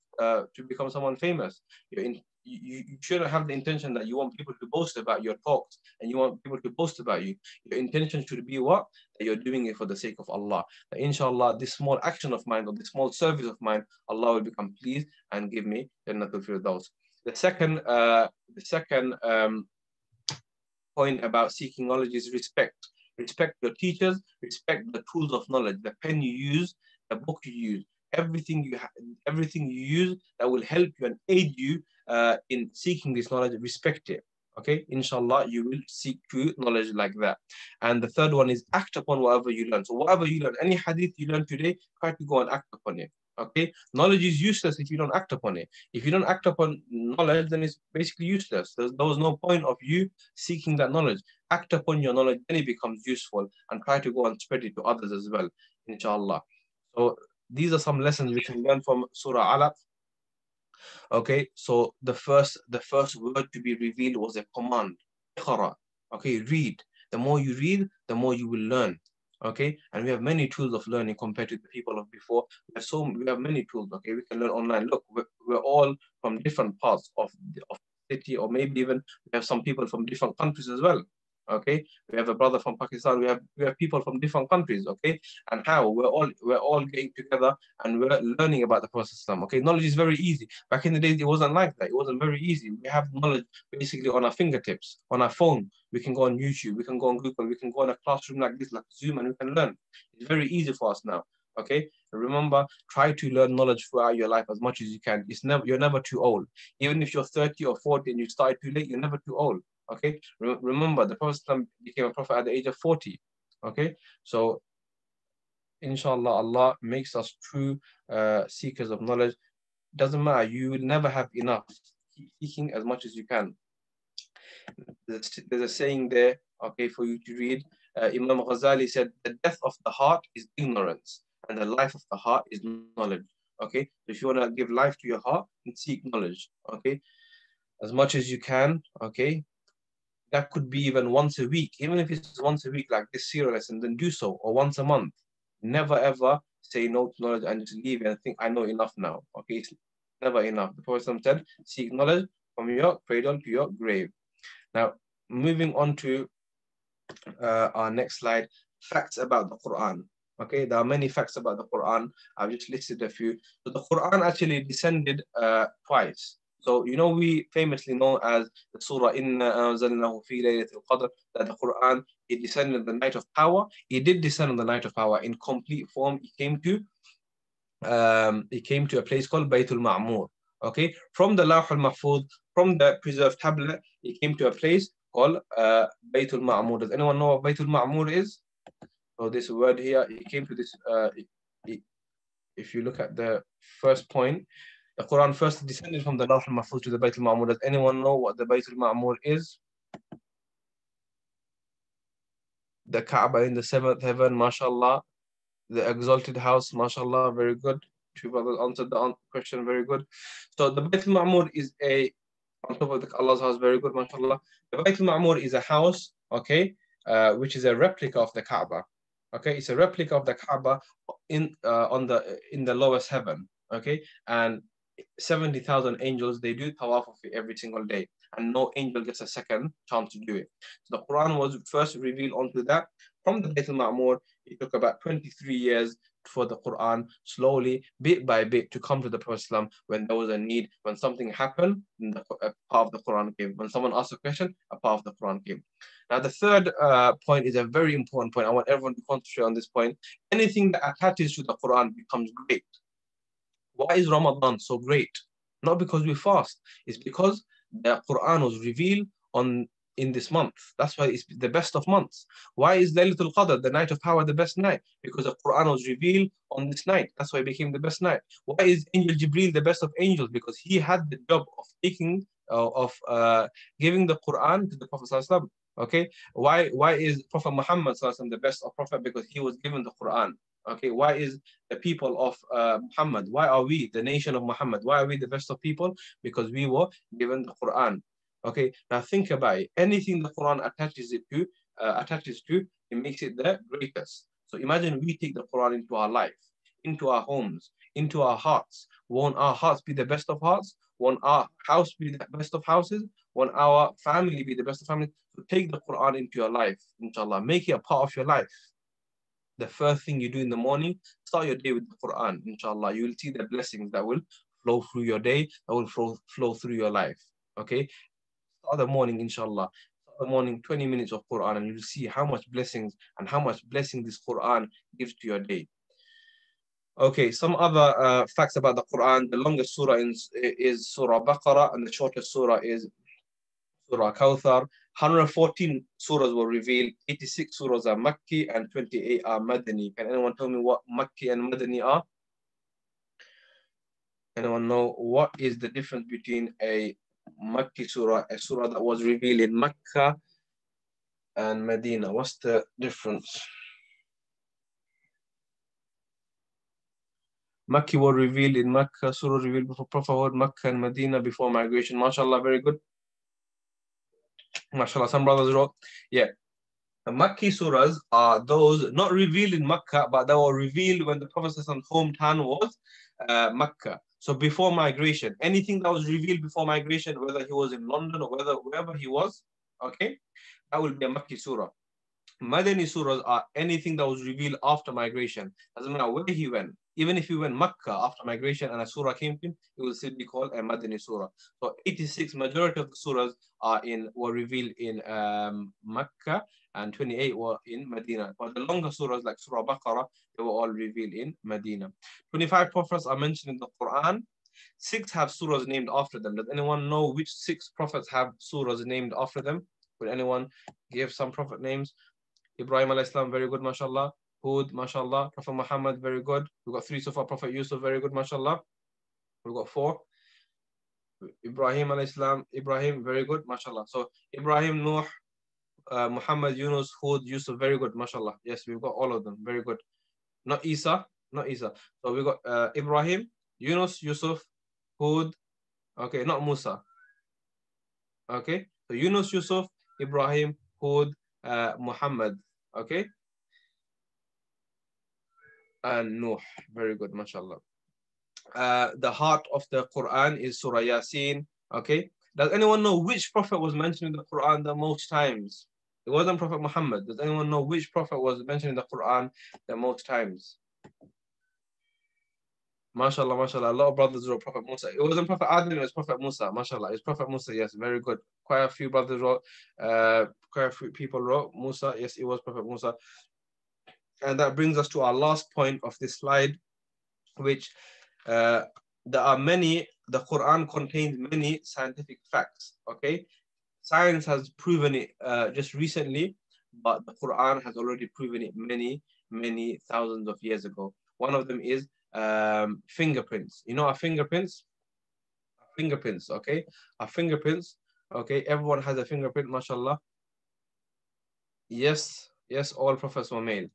You shouldn't have the intention that you want people to boast about your talks and you want people to boast about you. Your intention should be what? That you're doing it for the sake of Allah. That inshallah, this small action of mine or this small service of mine, Allah will become pleased and give me Jannatul Firdaus. The second point about seeking knowledge is respect. Respect your teachers, respect the tools of knowledge, the pen you use, the book you use, everything you use that will help you and aid you in seeking this knowledge, respect it. Okay, inshallah, you will seek true knowledge like that. And the third one is act upon whatever you learn. So whatever you learn, any hadith you learn today, try to go and act upon it. Okay, knowledge is useless if you don't act upon it. If you don't act upon knowledge, then it's basically useless. There was no point of you seeking that knowledge. Act upon your knowledge, then it becomes useful, and try to go and spread it to others as well, inshallah. So these are some lessons we can learn from Surah Alaq. Okay, so the first word to be revealed was a command. Okay, read. The more you read, the more you will learn. Okay, and we have many tools of learning compared to the people of before. We have many tools. Okay, we can learn online. Look, we're all from different parts of the city, or maybe even we have some people from different countries as well. Okay, we have a brother from Pakistan. We have people from different countries. Okay, and how we're all getting together and we're learning about the Prophet. Okay, knowledge is very easy. Back in the days, it wasn't like that. It wasn't very easy. We have knowledge basically on our fingertips, on our phone. We can go on YouTube, we can go on Google, we can go in a classroom like this, like Zoom, and we can learn. It's very easy for us now. Okay. Remember, try to learn knowledge throughout your life as much as you can. You're never too old. Even if you're 30 or 40 and you started too late, you're never too old. Okay. Remember, the Prophet became a prophet at the age of 40. Okay. So, inshallah, Allah makes us true seekers of knowledge. Doesn't matter. You will never have enough. Keep seeking as much as you can. There's a saying there, okay, for you to read. Imam Ghazali said, the death of the heart is ignorance, and the life of the heart is knowledge. Okay, so if you want to give life to your heart, then seek knowledge. Okay, as much as you can. Okay, that could be even once a week. Even if it's once a week, like this Seerah lesson, then do so, or once a month. Never ever say no to knowledge and just leave it and think, I know enough now. Okay, it's never enough. The Prophet said, seek knowledge from your cradle to your grave. Now, moving on to our next slide, facts about the Qur'an. Okay, there are many facts about the Qur'an. I've just listed a few. So the Qur'an actually descended twice. So, we famously know as the Surah Inna Anzalnahu fi Laylatil Qadr, that the Qur'an, it descended on the night of power. It did descend on the night of power in complete form. It came to a place called Baytul Ma'mur. Okay, from the Lawh al-Mahfuz, from the preserved tablet, it came to a place called Baytul Ma'mur. Does anyone know what Baytul Ma'mur is? So this word here, it came to this, if you look at the first point, the Quran first descended from the Lawh al-Mahfuz to the Baytul Ma'mur. Does anyone know what the Baytul Ma'mur is? The Kaaba in the seventh heaven, mashallah. The exalted house, mashallah, very good. Two brothers answered the question, very good. So the Baytul Ma'mur is on top of Allah's house, very good, mashallah. The Baytul Ma'mur is a house, okay, which is a replica of the Kaaba. Okay, it's a replica of the Kaaba in the lowest heaven. Okay, and 70,000 angels, they do tawaf of it every single day, and no angel gets a second chance to do it. So the Quran was first revealed onto that from the Bayt al-Ma'mur. It took about 23 years for the Quran, slowly, bit by bit, to come to the Prophet. When there was a need, when something happened, a part of the Quran came. When someone asked a question, a part of the Quran came. Now, the third point is a very important point. I want everyone to concentrate on this point. Anything that attaches to the Quran becomes great. Why is Ramadan so great? Not because we fast. It's because the Quran was revealed in this month. That's why it's the best of months. Why is Laylatul Qadr, the night of power, the best night? Because the Quran was revealed on this night. That's why it became the best night. Why is Angel Jibreel the best of angels? Because he had the job of giving the Quran to the Prophet ﷺ. Okay. Why is Prophet Muhammad ﷺ the best of prophet? Because he was given the Quran. Okay, why is the people of Muhammad, why are we, the nation of Muhammad, why are we the best of people? Because we were given the Quran. Okay, now think about it. Anything the Quran attaches to, it makes it the greatest. So imagine we take the Quran into our life, into our homes, into our hearts. Won't our hearts be the best of hearts? Won't our house be the best of houses? Won't our family be the best of families? So take the Quran into your life, inshallah. Make it a part of your life. The first thing you do in the morning, start your day with the Quran, inshallah. You will see the blessings that will flow through your day, that will flow through your life. Okay? Start the morning, inshallah. Start the morning, 20 minutes of Quran, and you'll see how much blessings and how much blessing this Quran gives to your day. Okay, some other facts about the Quran. The longest surah is Surah Baqarah, and the shortest surah is Surah Kawthar. 114 surahs were revealed, 86 surahs are Makki, and 28 are Madani. Can anyone tell me what Makki and Madani are? Anyone know what is the difference between a Makki surah, a surah that was revealed in Mecca, and Medina? What's the difference? Makki was revealed in Mecca, surah revealed before prophethood, Mecca and Medina before migration. MashaAllah, very good. MashaAllah, some brothers wrote, yeah. The Makki surahs are those not revealed in Makkah, but they were revealed when the Prophet's hometown was Makkah. So before migration, anything that was revealed before migration, whether he was in London or wherever he was, okay, that will be a Makki surah. Madani surahs are anything that was revealed after migration. Doesn't matter where he went. Even if he went Makkah after migration and a surah came to him, it will still be called a Madani surah. So 86 majority of the surahs were revealed in Makkah, and 28 were in Medina. But the longer surahs like Surah Baqarah, they were all revealed in Medina. 25 prophets are mentioned in the Qur'an. 6 have surahs named after them. Does anyone know which 6 prophets have surahs named after them? Would anyone give some prophet names? Ibrahim alayhi salam, very good, mashallah. Hud, mashallah. Prophet Muhammad, very good. We've got 3 so far. Prophet Yusuf, very good, mashallah. We've got 4. Ibrahim alayhi salam, Ibrahim, very good, mashallah. So Ibrahim, Nuh, Muhammad, Yunus, Hud, Yusuf, very good, mashallah. Yes, we've got all of them, very good. Not Isa. So we've got Ibrahim, Yunus, Yusuf, Hud, okay, not Musa. Okay, so Yunus, Yusuf, Ibrahim, Hud, Muhammad, okay, and Nuh, very good, mashallah. The heart of the Quran is Surah Yasin, okay. Does anyone know which prophet was mentioned in the Quran the most times? It wasn't Prophet Muhammad. Does anyone know which prophet was mentioned in the Quran the most times? MashaAllah, mashallah. A lot of brothers wrote Prophet Musa. It wasn't Prophet Adam, it was Prophet Musa. MashaAllah. It's Prophet Musa, yes, very good. Quite a few brothers wrote, quite a few people wrote Musa. Yes, it was Prophet Musa. And that brings us to our last point of this slide, which there are many, the Quran contains many scientific facts, okay? Science has proven it just recently, but the Quran has already proven it many thousands of years ago. One of them is fingerprints. You know our fingerprints? Fingerprints, okay? Our fingerprints, okay? Everyone has a fingerprint, mashallah. Yes, all prophets were male.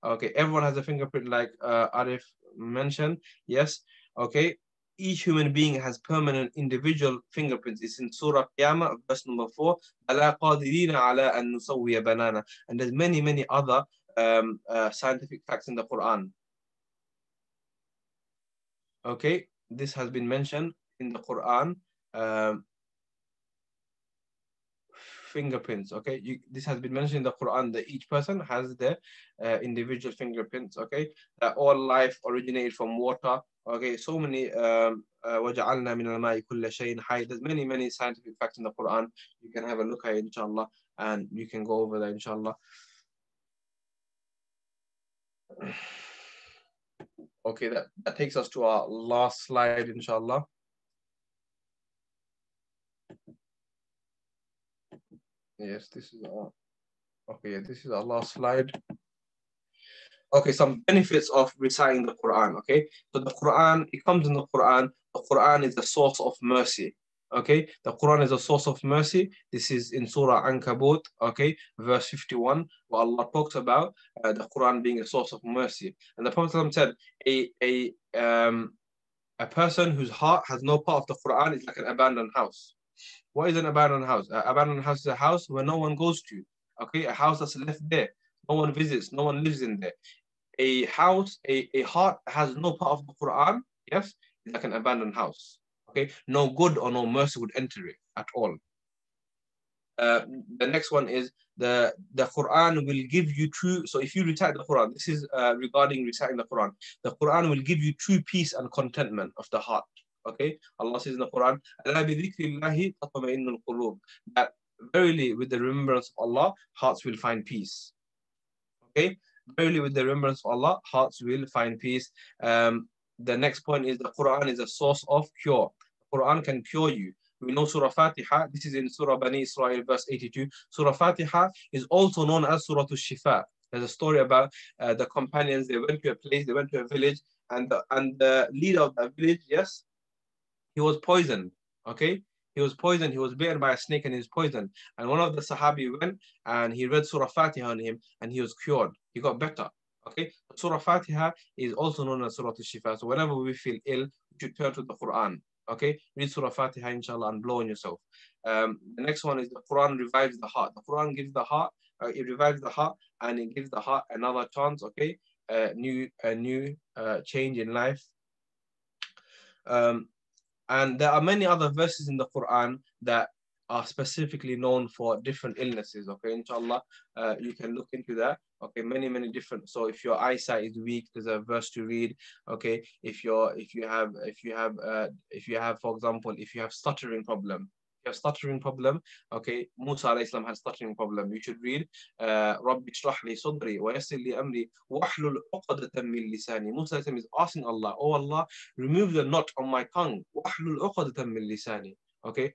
Okay, everyone has a fingerprint like Arif mentioned. Yes, okay. Each human being has permanent individual fingerprints. It's in Surah Qiyamah, verse number 4. أَلَا قَادِرِينَ عَلَىٰ أَن نُسَوِّيَ بَنَانًا. And there's many other scientific facts in the Quran. Okay, this has been mentioned in the Quran. Fingerprints, okay, this has been mentioned in the Quran that each person has their individual fingerprints, okay, that all life originated from water, okay, so many وَجَعَلْنَا مِنَ الْمَاءِ كُلَّ شَيْءٍ حَيٍّ. There's many scientific facts in the Quran. You can have a look at it, inshallah, and you can go over there, inshallah. Okay, that takes us to our last slide, inshallah. Yes, this is our last slide. Okay, some benefits of reciting the Quran, okay? So the Quran, it comes in the Quran. The Quran is a source of mercy, okay? The Quran is a source of mercy. This is in Surah Ankabut, okay? Verse 51, where Allah talks about the Quran being a source of mercy. And the Prophet said, a person whose heart has no part of the Quran is like an abandoned house. What is an abandoned house? An abandoned house is a house where no one goes to, okay? A house that's left there. No one visits, no one lives in there. A house, a heart has no part of the Quran, yes, it's like an abandoned house, okay? No good or no mercy would enter it at all. The next one is the Quran will give you true, so if you recite the Quran, this is regarding reciting the Quran will give you true peace and contentment of the heart, okay? Allah says in the Quran, that verily with the remembrance of Allah, hearts will find peace, okay? Verily with the remembrance of Allah, hearts will find peace. The next point is the Quran is a source of cure. The Quran can cure you. We know Surah Fatiha, this is in Surah Bani Israel, verse 82. Surah Fatiha is also known as Surah Al-Shifa. There's a story about the companions, they went to a place, they went to a village, and the leader of that village, yes, he was poisoned, okay? He was poisoned, he was bitten by a snake and he was poisoned. And one of the Sahabi went and he read Surah Fatiha on him and he was cured. He got better, okay? Surah Fatiha is also known as Surah Al-Shifa. So whenever we feel ill, we should turn to the Quran, okay? Read Surah Fatiha, inshallah, and blow on yourself. The next one is the Quran revives the heart. The Quran gives the heart It revives the heart and it gives the heart another chance, okay? A new change in life. And there are many other verses in the Quran that are specifically known for different illnesses. Okay, inshallah, you can look into that. Okay, many different. So if your eyesight is weak, there's a verse to read. Okay, if you have, for example, if you have stuttering problem. Stuttering problem, okay, Musa alayhi salam had stuttering problem. You should read Rabbi shrah li sadri wa yassir li amri wahlul 'uqdatan min lisani. Musa alayhi salam is asking Allah, oh Allah, remove the knot on my tongue. Wahlul 'uqdatan min lisani. Okay,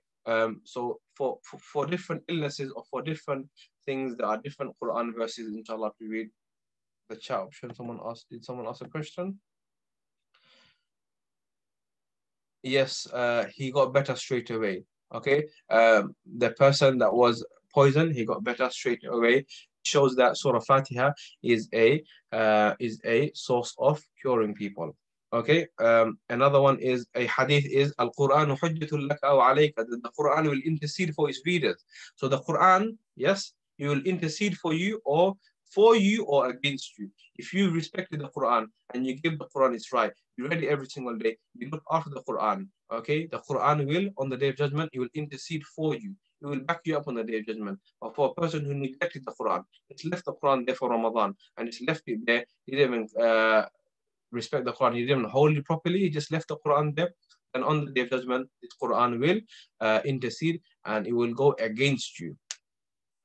so for different illnesses or for different things, there are different Quran verses, inshallah, to read. The chat option. Did someone ask a question? Yes, he got better straight away. Okay, the person that was poisoned, he got better straight away. Shows that Surah Fatiha is a source of curing people. Okay, another one is a hadith is Al-Qur'anu hujjatul laka aw alayka. The Quran will intercede for its readers. So the Quran, yes, it will intercede for you or against you. If you respected the Quran and you give the Quran its right, you read it every single day, you look after the Quran, okay? The Quran will, on the day of judgment, it will intercede for you. It will back you up on the day of judgment. But for a person who neglected the Quran, it's left the Quran there for Ramadan, and it's left it there, he didn't even respect the Quran, he didn't hold it properly, he just left the Quran there, and on the day of judgment, the Quran will intercede and it will go against you.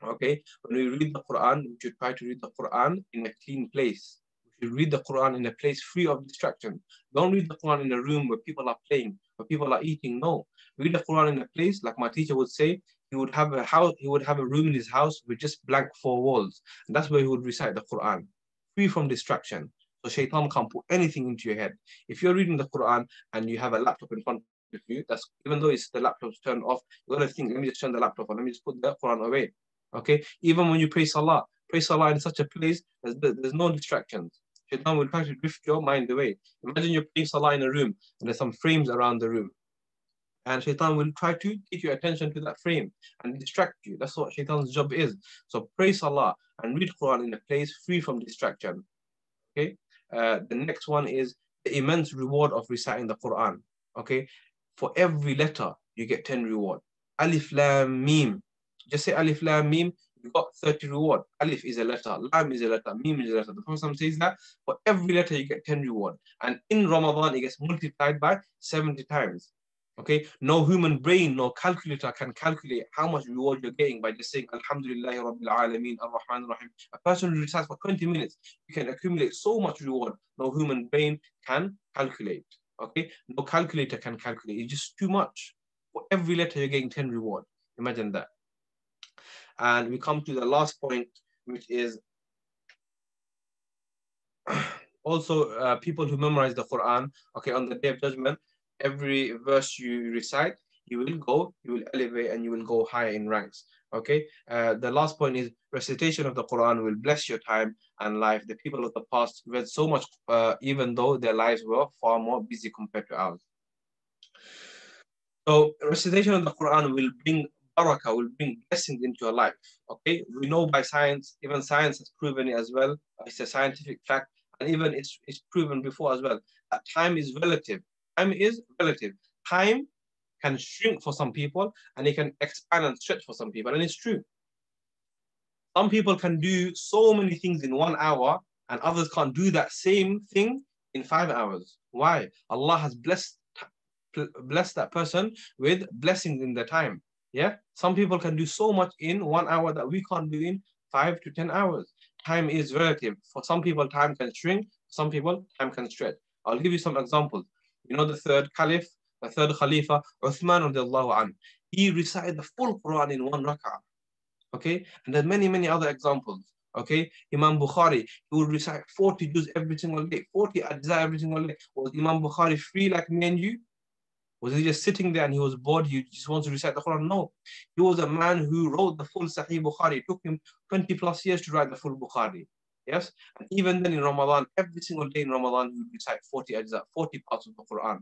Okay, when we read the Quran, we should try to read the Quran in a clean place. We should read the Quran in a place free of distraction. Don't read the Quran in a room where people are playing, where people are eating. No, read the Quran in a place, like my teacher would say, he would have a house, he would have a room in his house with just blank four walls. And that's where he would recite the Quran, free from distraction. So shaitan can't put anything into your head. If you're reading the Quran and you have a laptop in front of you, that's, even though it's the laptop's turned off, you gotta think, let me just turn the laptop on, let me just put the Quran away. Okay, even when you pray salah in such a place, there's no distractions. Shaitan will try to drift your mind away. Imagine you're praying salah in a room and there's some frames around the room. And shaitan will try to take your attention to that frame and distract you. That's what shaitan's job is. So pray salah and read Quran in a place free from distraction. Okay, the next one is the immense reward of reciting the Quran. Okay, for every letter you get 10 reward. Alif Lam Mim. Just say Alif Lam Mim, you got 30 reward. Alif is a letter, Lam is a letter, Mim is a letter. The Prophet says that for every letter you get 10 reward. And in Ramadan it gets multiplied by 70 times. Okay, no human brain, no calculator can calculate how much reward you're getting by just saying Alhamdulillahi Rabbil Alameen Ar-Rahman Ar-Rahim. A person who recites for 20 minutes, you can accumulate so much reward. No human brain can calculate. Okay, no calculator can calculate. It's just too much. For every letter you're getting 10 reward. Imagine that. And we come to the last point, which is also people who memorize the Quran. Okay, on the day of judgment, every verse you recite, you will elevate and you will go higher in ranks. Okay, the last point is recitation of the Quran will bless your time and life. The people of the past read so much, even though their lives were far more busy compared to ours. So recitation of the Quran will bring barakah, will bring blessings into your life. Okay, we know by science, even science has proven it as well. It's a scientific fact, and even it's proven before as well, that time is relative. Time is relative. Time can shrink for some people and it can expand and stretch for some people, and it's true. Some people can do so many things in 1 hour and others can't do that same thing in 5 hours. Why? Allah has blessed that person with blessings in their time. Yeah, some people can do so much in 1 hour that we can't do in 5 to 10 hours. Time is relative. For some people, time can shrink. For some people, time can stretch. I'll give you some examples. You know, the third caliph, the third Khalifa, Uthman radiallahu anhu, he recited the full Quran in 1 rak'ah. Okay, and there's many other examples. Okay, Imam Bukhari, he would recite 40 juz every single day, 40 ajza every single day. Was Imam Bukhari free like me and you? Was he just sitting there and he was bored, he just wants to recite the Quran? No. He was a man who wrote the full Sahih Bukhari. It took him 20 plus years to write the full Bukhari. Yes? And even then in Ramadan, every single day in Ramadan, he would recite 40 ajza, 40 parts of the Quran.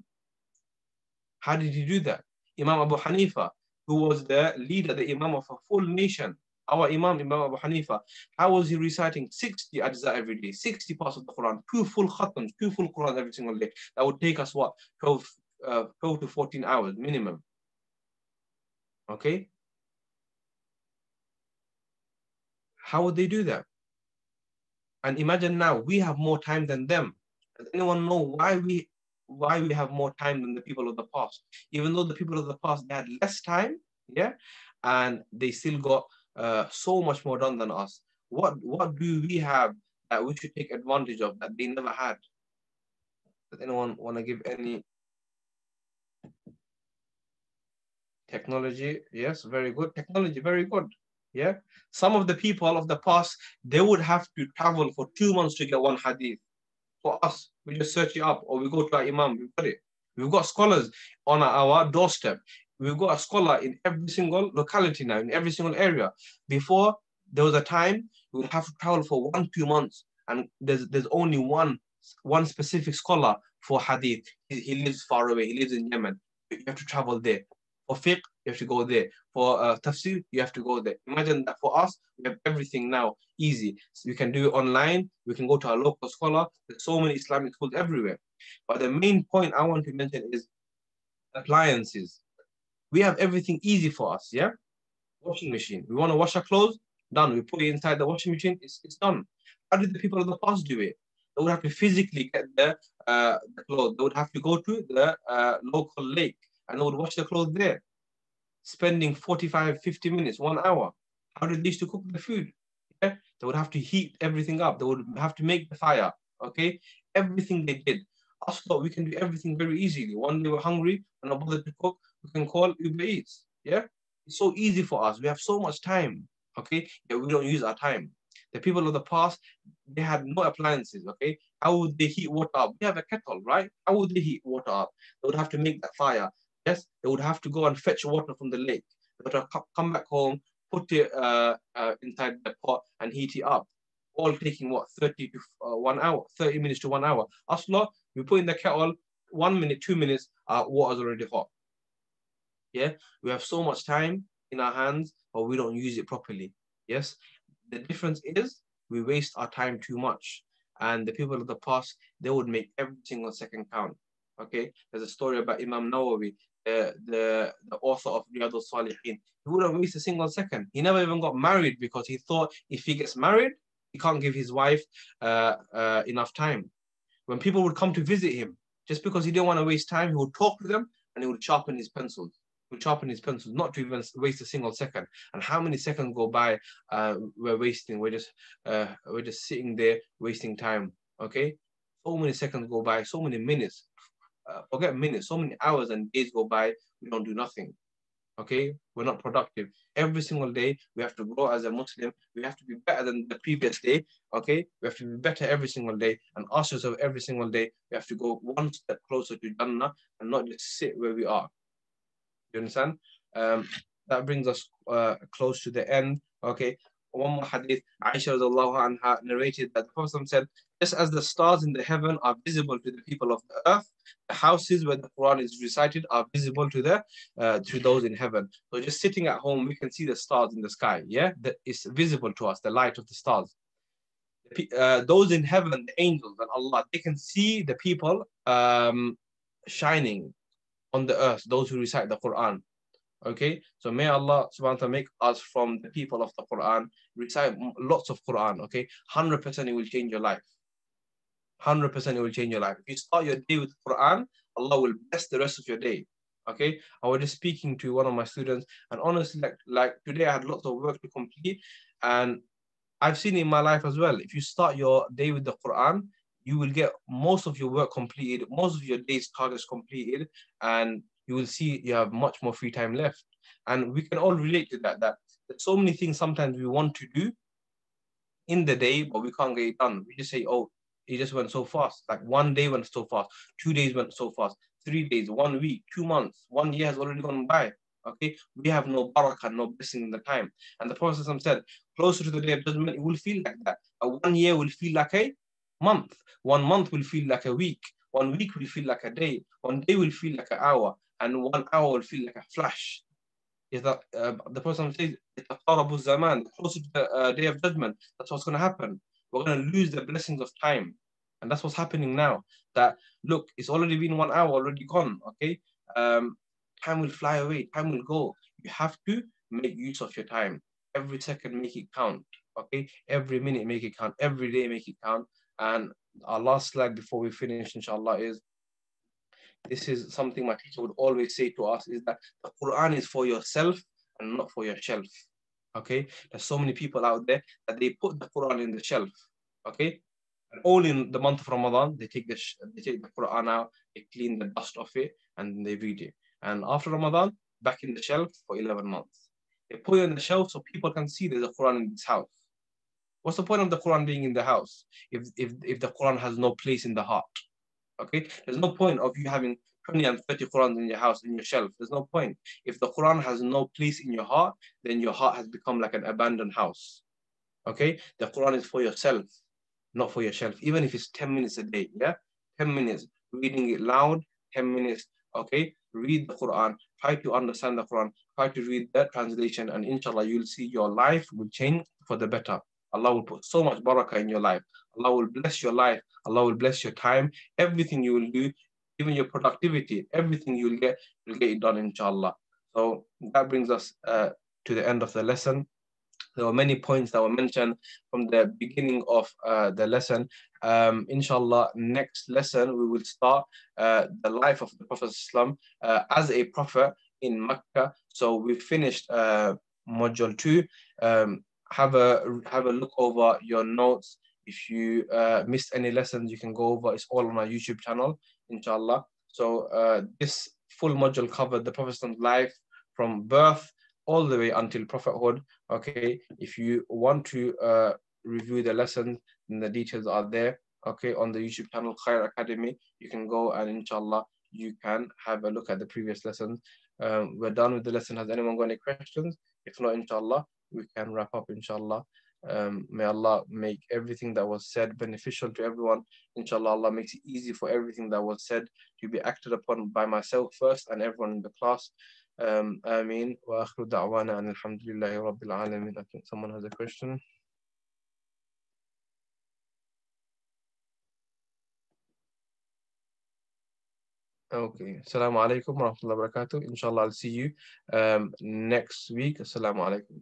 How did he do that? Imam Abu Hanifa, who was the leader, the Imam of a full nation, Our Imam, Imam Abu Hanifa, how was he reciting 60 ajza every day, 60 parts of the Quran, 2 full khatams, 2 full Quran every single day? That would take us what? 12 to 14 hours minimum. Okay? How would they do that? And imagine now, we have more time than them. Does anyone know why we have more time than the people of the past? Even though the people of the past, they had less time, yeah, and they still got so much more done than us. What do we have that we should take advantage of that they never had? Does anyone want to give any? Technology? Yes, very good. Technology, very good. Yeah. Some of the people of the past, they would have to travel for 2 months to get one hadith. For us, we just search it up, or we go to our Imam, we've got it. We've got scholars on our doorstep. We've got a scholar in every single locality now, in every single area. Before, there was a time we would have to travel for 1-2 months, and there's only one specific scholar for hadith. He lives far away. He lives in Yemen. You have to travel there. For fiqh, you have to go there. For tafsir, you have to go there. Imagine that for us, we have everything now easy. So we can do it online. We can go to our local scholar. There's so many Islamic schools everywhere. But the main point I want to mention is appliances. We have everything easy for us, yeah? Washing machine. We want to wash our clothes, done. We put it inside the washing machine, it's done. How did the people of the past do it? They would have to physically get the clothes. They would have to go to the local lake and they would wash the clothes there, spending 45, 50 minutes, 1 hour. How did they used to cook the food? Yeah? They would have to heat everything up. They would have to make the fire, okay? Everything they did. Us lot, we can do everything very easily. One day we're hungry, we're not bothered to cook, we can call Uber Eats, yeah? It's so easy for us. We have so much time, okay? Yeah, we don't use our time. The people of the past, they had no appliances, okay? How would they heat water up? We have a kettle, right? How would they heat water up? They would have to make that fire. Yes, they would have to go and fetch water from the lake. They would have to come back home, put it inside the pot and heat it up. All taking what, 30 to 1 hour, 30 minutes to 1 hour. Us lot, we put in the kettle, 1 minute, 2 minutes, water's already hot. Yeah, we have so much time in our hands, but we don't use it properly. Yes, the difference is we waste our time too much. And the people of the past, they would make every single second count. Okay, there's a story about Imam Nawawi, the author of 𝗵صالحين. He wouldn't waste a single second. He never even got married because he thought if he gets married, he can't give his wife enough time. When people would come to visit him, just because he didn't want to waste time, he would talk to them and he would sharpen his pencils. He would sharpen his pencils, not to even waste a single second. And how many seconds go by? We're wasting. We're just sitting there wasting time. Okay, so many seconds go by, so many minutes. Forget minutes, so many hours and days go by. We don't do nothing. Okay, we're not productive. Every single day we have to grow as a Muslim. We have to be better than the previous day. Okay, we have to be better every single day and ask yourself every single day. We have to go one step closer to Jannah and not just sit where we are. You understand? That brings us close to the end. Okay, one more hadith. Aisha radiallahu anha narrated that the Prophet said, just as the stars in the heaven are visible to the people of the earth, the houses where the Quran is recited are visible to those in heaven. So just sitting at home, we can see the stars in the sky. Yeah, that is visible to us, the light of the stars. Those in heaven, the angels and Allah, they can see the people shining on the earth, those who recite the Quran. Okay, so may Allah subhanahu wa ta'ala make us from the people of the Quran, recite lots of Quran, okay? 100% it will change your life. 100% it will change your life. If you start your day with Quran, Allah will bless the rest of your day. Okay, I was just speaking to one of my students, and honestly, like today I had lots of work to complete, and I've seen it in my life as well. If you start your day with the Quran, you will get most of your work completed, most of your day's targets completed, and you will see you have much more free time left. And we can all relate to that, that there's so many things sometimes we want to do in the day, but we can't get it done. We just say, oh, it just went so fast. Like 1 day went so fast, 2 days went so fast, 3 days, 1 week, 2 months, 1 year has already gone by. Okay, we have no barakah, no blessing in the time. And the Prophet said, closer to the day of judgment, it will feel like that. 1 year will feel like a month. 1 month will feel like a week. 1 week will feel like a day. 1 day will feel like an hour. And 1 hour will feel like a flash. is that the Prophet says, 𝗃َرَبُ الزَّمَانِ, close to the day of judgment. That's what's going to happen. We're going to lose the blessings of time. And that's what's happening now. That, look, it's already been 1 hour, already gone, okay? Time will fly away, time will go. You have to make use of your time. Every second, make it count, okay? Every minute, make it count. Every day, make it count. And our last slide before we finish, inshallah, is this is something my teacher would always say to us, is that the Quran is for yourself and not for your shelf. Okay, there's so many people out there that they put the Quran in the shelf. Okay, and all in the month of Ramadan they take the Quran out, they clean the dust off it, and they read it. And after Ramadan, back in the shelf for 11 months. They put it in the shelf so people can see there's a Quran in this house. What's the point of the Quran being in the house if the Quran has no place in the heart? Okay, there's no point of you having 20 and 30 Qurans in your house, in your shelf. There's no point. If the Quran has no place in your heart, then your heart has become like an abandoned house. Okay, the Quran is for yourself, not for your shelf. Even if it's 10 minutes a day, yeah, 10 minutes reading it loud, 10 minutes. Okay, read the Quran, try to understand the Quran, try to read that translation, and inshallah you'll see your life will change for the better. Allah will put so much barakah in your life. Allah will bless your life. Allah will bless your time. Everything you will do, even your productivity, everything you'll get it done, inshallah. So that brings us to the end of the lesson. There were many points that were mentioned from the beginning of the lesson. Inshallah, next lesson we will start the life of the Prophet as a prophet in Mecca. So we finished module 2. Have a look over your notes. If you missed any lessons, you can go over. It's all on our YouTube channel, inshallah. So this full module covered the Prophet's life from birth all the way until prophethood. Okay, if you want to review the lessons, then the details are there. Okay, on the YouTube channel Khayr Academy, you can go and inshallah you can have a look at the previous lessons. We're done with the lesson. Has anyone got any questions? If not, inshallah we can wrap up, inshallah. May Allah make everything that was said beneficial to everyone. Inshallah, Allah makes it easy for everything that was said to be acted upon by myself first and everyone in the class. Ameen. Wa akhiru da'wana and alhamdulillahi rabbil alamin. I think someone has a question. Okay. Assalamu alaikum wa rahmatullahi wa barakatuh. Inshallah, I'll see you next week. Assalamu alaikum.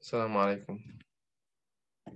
Assalamu alaikum.